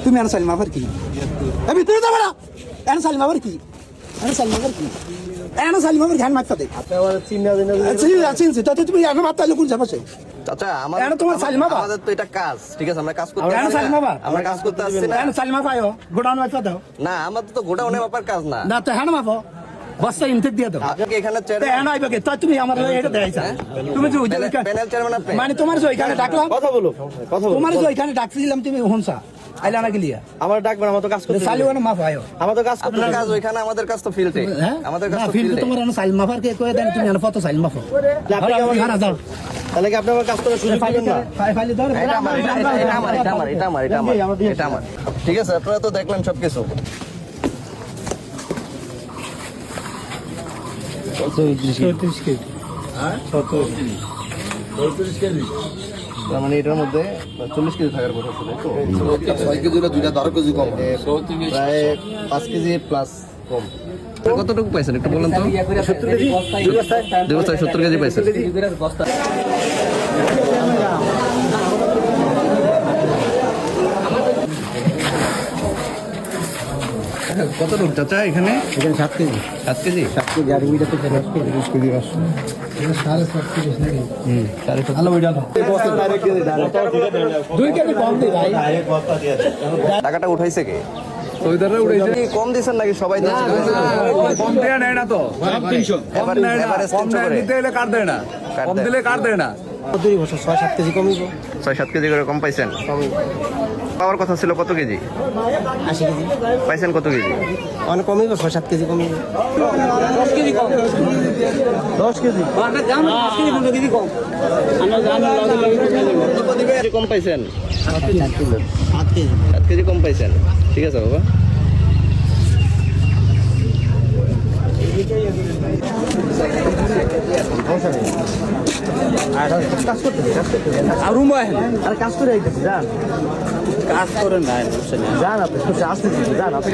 তুমি এনে সালিম আবার কি ভিতরে যাবে না এনে সালিম আবার কি এনে সালিম আবার কি এনে সালিম আবার ধ্যান মারতে দে চিনছি তো তুমি এনে মারতে হলে কোন যাবে চাচা এনে তোমার সালিমা বা আমাদের তো এটা কাজ, ঠিক আছে, আমরা কাজ করতে এনে সালিমা বা আমরা কাজ করতে আসছি না। এনে সালিমা পায়ো গোডাউন মারতে দাও না, আমাদের তো গোডাউনে মাপার কাজ না। না তো হ্যাঁ মাপো বস্তা ইনটেক দিয়ে দাও আপনাকে এখানে হ্যাঁ আইবে কে তুমি আমার এটা দেখাইছা তুমি যে প্যানেল চেয়ারম্যান আপনি মানে তোমার যে ওইখানে ডাকলাম কথা বলো তোমার যে ওইখানে ডাকছিলাম তুমি হনসা আইলা না গেলিয়া আমার ডাকবেন, আমার তো কাজ করতে সালিওয়ানা মাপ আয়ো আমার তো কাজ করতে আপনার কাজ ওইখানে, আমাদের কাজ তো ফিল্ডে। হ্যাঁ আমাদের কাজ তো ফিল্ড ফিল্ডে। তোমার এনে সালিম মাফার কে কই দেন তুমি এনে ফটো সালিম মাফো আপনি কি আমার হারা যাও তাহলে কি আপনি আমার কাজ করার সুযোগ দিবেন না? ফাইলি দাও এটা আমার, এটা আমার, এটা আমার, এটা আমার, এটা আমার, এটা আমার। ঠিক আছে, আপনারা তো দেখলেন সবকিছু। তার মানে এটার মধ্যে 40 কেজি থাকার কথা ছিল তো 6 কেজি হলে 2টা 12 কেজি কম প্রায় 5 কেজি প্লাস কম। কতটুকু পাইছেন একটু বলেন তো? 70 কেজি 2 বস্তায় 2 বস্তায় 70 কেজি পাইছেন। কতটুকু চাচা এখানে? এখানে 7 কেজি 7 কেজি? 7 কেজি আর ওইটা তো 10 কেজি 20 কেজি আসছে এটা 7.5 কেজি নাকি হ্যালো ওইটা বস্তা ডাইরেক্ট দিয়ে ডাইরেক্ট 2 কেজি কম দিই ভাই ডাইরেক্ট বস্তা দিয়ে দেন টাকাটা উঠাইছে কে? কম দিছেন নাকি সবাই দিচ্ছে? কম দেয়া নেয় না তো, কম নেয় না, কম নেয় নিতে এলে কার দেয় না, কম দিলে কার দেয় না। 2 বছর 6-7 কেজি কমিব 6-7 কেজি করে কম পাইছেন? পাওয়ার কথা ছিল কত কেজি? 80 কেজি পাইছেন কত কেজি? অনেক কমিব 6-7 কেজি কমিব 10 কেজি কম 10 কেজি কম পাইছেন? 7 কেজি 7 কেজি কম পাইছেন, ঠিক আছে বাবা। আর রুম আহেন আর কাজ করে আইতেছি জান কাজ করেন না জান আপনি আসতেছি জান আপনি